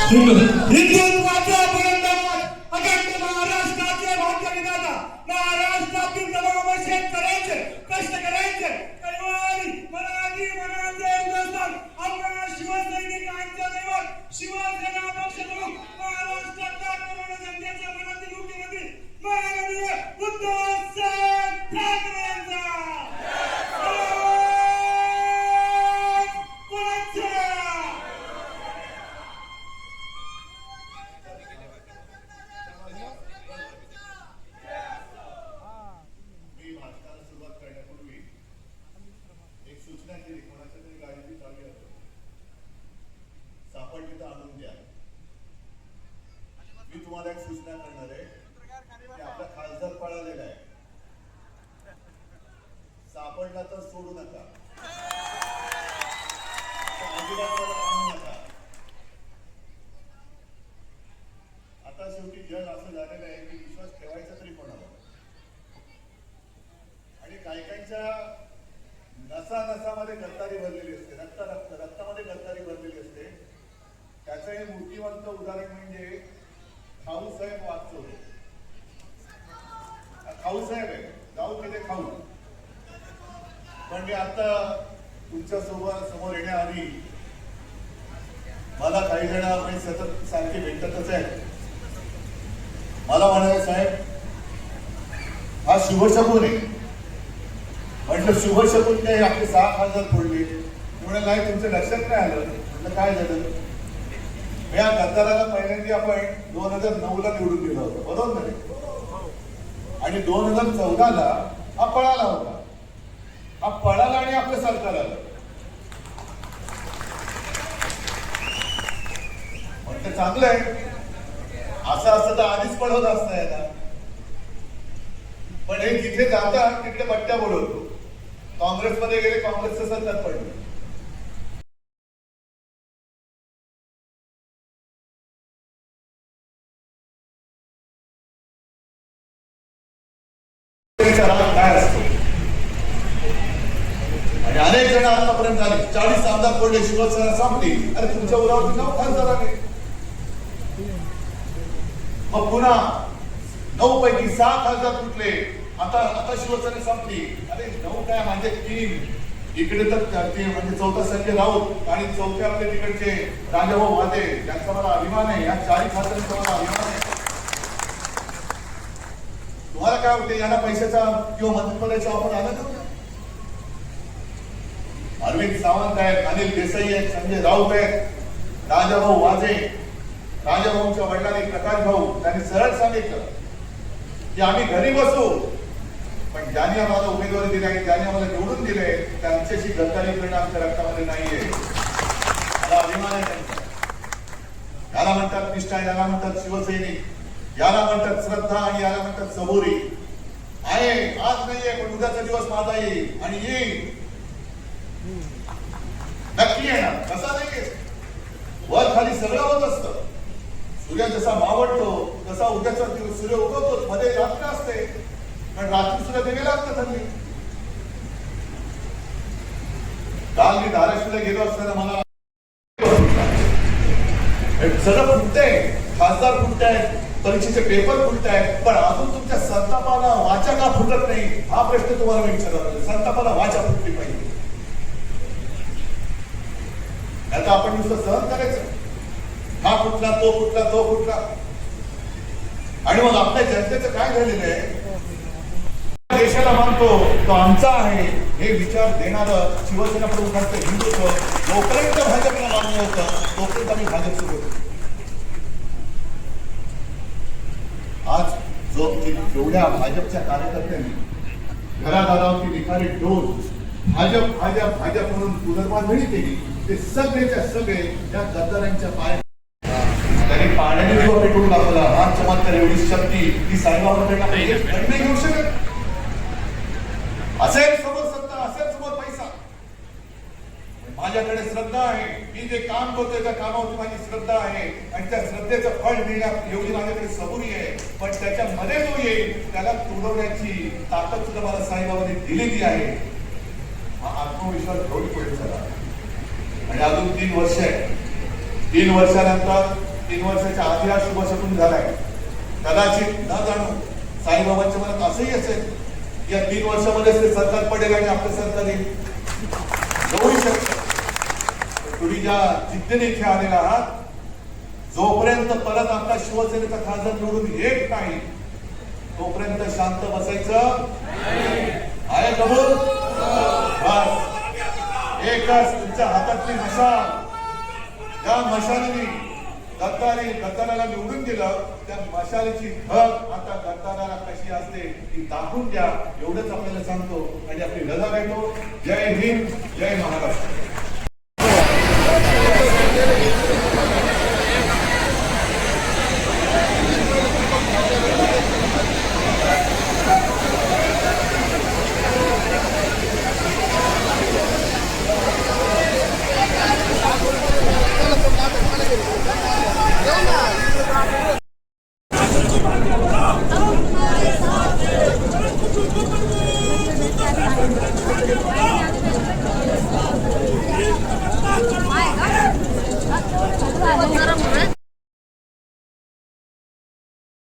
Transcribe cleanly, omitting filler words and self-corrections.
हिंदुत्वाच्या बलिदानात अखंड महाराष्ट्राचे भाग्यविधाता, महाराष्ट्रातील तमाम शेतकऱ्यांचे, कष्टकऱ्यांचे, कैवारी, मराठी, मनाचे हिंदुस्थान, आपल्या शिवसैनिकांचे दैवत, शिवसेना पक्ष प्रमुख, महाराष्ट्राच्या करोडो जनतेच्या मनातील मुख्यमंत्री माननीय उद्धवसाहेब ठाकरे यांचा मी तुम्हाला एक सूचना करणार आहे की आपला खासदार पळालेला आहे, सापडला तर सोडू नका, आणू नका. आता शेवटी जग असं झालेलं आहे की विश्वास ठेवायचा तरी कोणाला, आणि काहीकांच्या नसा नसामध्ये गद्दारी भरलेली असते, रक्तामध्ये गद्दारी भरलेली असते. त्याचं हे मूर्तिवंत उदाहरण म्हणजे खाऊसाहेब वागचौरे. खाऊसाहेब आहे, जाऊ तिथे खाऊ. पण मी आता तुमच्या समोर येण्याआधी मला काही जण सतत सारखे भेटतच आहेत. मला म्हणाले, साहेब हा शुभशकून आहे. म्हटलं शुभशकून काय, आपले 6 खासदार फोडले. म्हणाले नाही, तुमच्या लक्षात नाही आलं. म्हटलं काय झालं? या गद्दाराला पहिल्यांदा आपण 2009ला निवडून दिलं होतं, बरोबर नाही? आणि 2014ला हा पळाला होता. हा पळाला आणि आपलं सरकार आलं. म्हणजे चांगलं आहे. असं असतं तर आधीच पळवत असतं याला. पण हे जिथे जातात तिकडे बट्ट्या बोलवतो. काँग्रेसमध्ये गेले, काँग्रेसचं सरकार पडलं. काय असतो. आणि अनेक जण आतापर्यंत झाले, 40 आमदार पडले, शिवसेना संपली. अरे तुमच्या उरावरती 9 खासदार आले. मग पुन्हा 9 पैकी 6 खासदार कुठले? आता शिवसेना संपली. अरे 9 काय म्हणजे 3. इकडे तर म्हणजे 4था संजय राऊत आणि 4थ्या आपले तिकडचे राजाभाऊ वाजे, यांचा मला अभिमान आहे. या 40 खासदारांचा मला अभिमान आहे. तुम्हाला काय वाटते, यांना पैशाचा किंवा मंत्रिपदाचा ऑफर आला नव्हता? अरविंद सावंत आहेत, अनिल देसाई आहेत, संजय राऊत आहेत, राजाभाऊ वाजे. राजाभाऊंच्या वडिलांनी प्रकाश भाऊ त्यांनी सरळ सांगितलं की आम्ही घरी बसू, पण ज्यांनी आम्हाला उमेदवारी दिली आणि ज्यांनी आम्हाला निवडून दिले त्यांच्याशी गद्दारी करणं आमच्या रक्तामध्ये नाहीये. मला अभिमान आहे त्यांचा. याला म्हणतात निष्ठा, याला म्हणतात शिवसैनिक, याला म्हणतात श्रद्धा आणि याला म्हणतात सबुरी. आहे आज नाहीये, पण उद्याचा दिवस माझा येईल आणि येईल, नक्की येणार. कसा नाही, वर खाली सगळं होत असतं. सूर्य जसा मावळतो तसा उद्याचा दिवस सूर्य उगवतो, मध्ये रात्र असते, पण रात्री सुद्धा दिलेला असतं थंडी. काल मी धाराशिवला गेलो असताना मला सगळं फुटतंय, खासदार फुटतायत, परीक्षेचे पेपर फुटतायत, पण अजून तुमच्या संतापाला वाचा का फुटत नाही हा प्रश्न तुम्हाला मी विचारला. संतापाला वाचा फुटली पाहिजे. आता आपण नुसतं सहन करायचं, हा फुटला, तो फुटला, तो फुटला. आणि मग आपल्या जनतेचं काय झालेलं आहे, देशाला मानतो तो आमचा आहे हे विचार देणारं शिवसेना प्रमुखांचं हिंदुत्व जोपर्यंत भाजपला मान्य होतं तोपर्यंत आम्ही भाजपसोबत. आज जो जेवढ्या भाजपच्या कार्यकर्त्यांनी घरादारावरती निखारी डोस भाजप भाजप भाजप म्हणून पुनर्बांधणी केली, ते सगळेच्या सगळे त्या गद्दारांच्या पाय त्यांनी पाण्याने जेव्हा पेटवून दाखवला. हा चमत्कार, एवढी शक्ती ती साईबाबांकडे नाही घेऊ शकत. असेल समोर सत्ता, असेल समोर पैसा, माझ्याकडे श्रद्धा आहे. मी जे काम करतोय त्या कामावरती माझी श्रद्धा आहे आणि त्या श्रद्धेचं फळ मिळण्यात एवढी माझ्याकडे सबुरी आहे. पण त्याच्यामध्ये जो येईल त्याला तुडवण्याची ताकद सुद्धा मला साईबाबांनी दिलेली आहे. हा आत्मविश्वास घेऊन पुढे चला. आणि अजून 3 वर्ष आहे. 3 वर्षानंतर 3 वर्षाच्या आधी हा शुभशकुन झालाय. कदाचित न जाणू साईबाबांच्या मनात असंही असेल या 3 वर्षामध्येच ते सरकार पडेल आणि आपलं सरकार येईल. होऊ शकतं. तुम्ही ज्या जिद्दीने इथे आलेला आहात, जोपर्यंत परत आपला शिवसेनेचा खासदार निवडून येत नाही तोपर्यंत शांत बसायचं आहे. कबूल. बस एकच तुमच्या हातातली मशाल, त्या मशालीने गद्दाराला निवडून दिलं. त्या मशालीची धग आता गद्दाराला कशी असते ती दाखवून द्या, एवढंच आपल्याला सांगतो आणि आपली रजा घेतो. जय हिंद, जय महाराष्ट्र. Thank you.